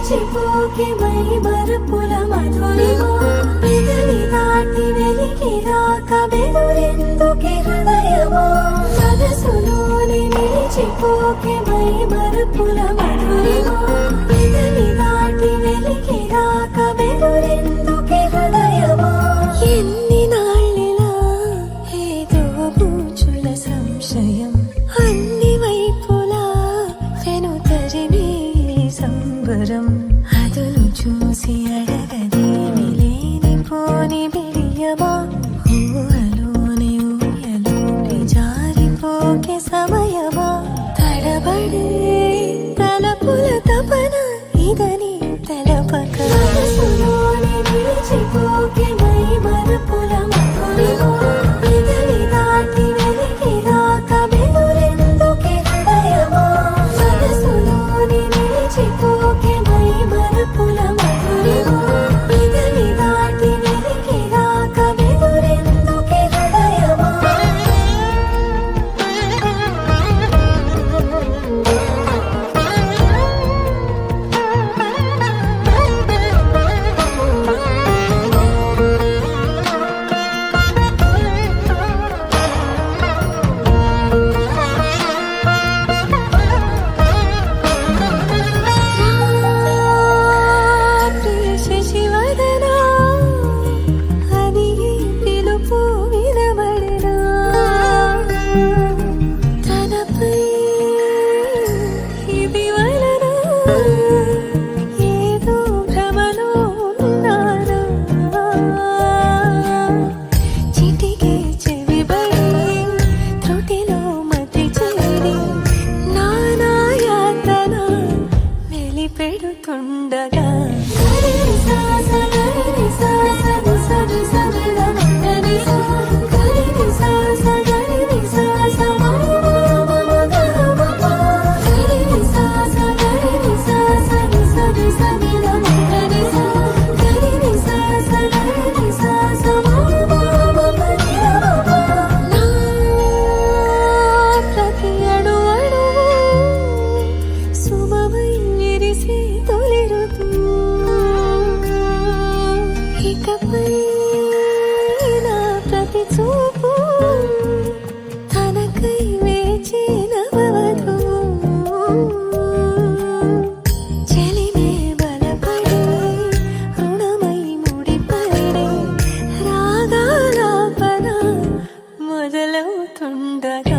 నిలిచిపోకే my Marupula Madhurima పెదవి దాటి వెలికి రాక బెదురెందుకే హృదయమా మనసులోని నిలిచిపోకే మై మరుపుల మధురిమా పెదవి దాటి వెలికి రాక బెదురెందుకే హృదయమా ఎన్ని నాళ్ళిలా ఏదో పూచుల సంశయం అన్ని వైపులా వెను తరిమే సంబరం అదును చూసి అడగదేమి లేనిపోని బిడియమా ఊహలోని ఊయలోని జారిపోకే సమయమా తడబడే తలపుల తపన ఇదని తెలపక మనసులోని నిలిచిపోకే మై మరుపుల మధురిమా పెదవి దాటి వెలికి రాక బెదురెందుకే హృదయమా మనసులోని నిలిచిపోకే మై మరుపుల మధురిమా పెదవి దాటి వెలికి రాక బెదురెందుకే హృదయమా శశివదనా అని పిలుపు వినబడినా తనపై ఇది వలన ఏదో భ్రమలో ఉన్నానా చిటికే చెవిబడి త్రుటిలో మతి చేరి నానాయాతన వెలిపెడుతుండగా ప్రతి అణు అణువు సుమమై విరిసే తొలి ఋతువు ఇకపై నా ప్రతి చూపు తనకై వేచి నవవధువు చెలిమే బలపడి రుణమై ముడిపడి రాగాలాపన మొదలవుతుండగా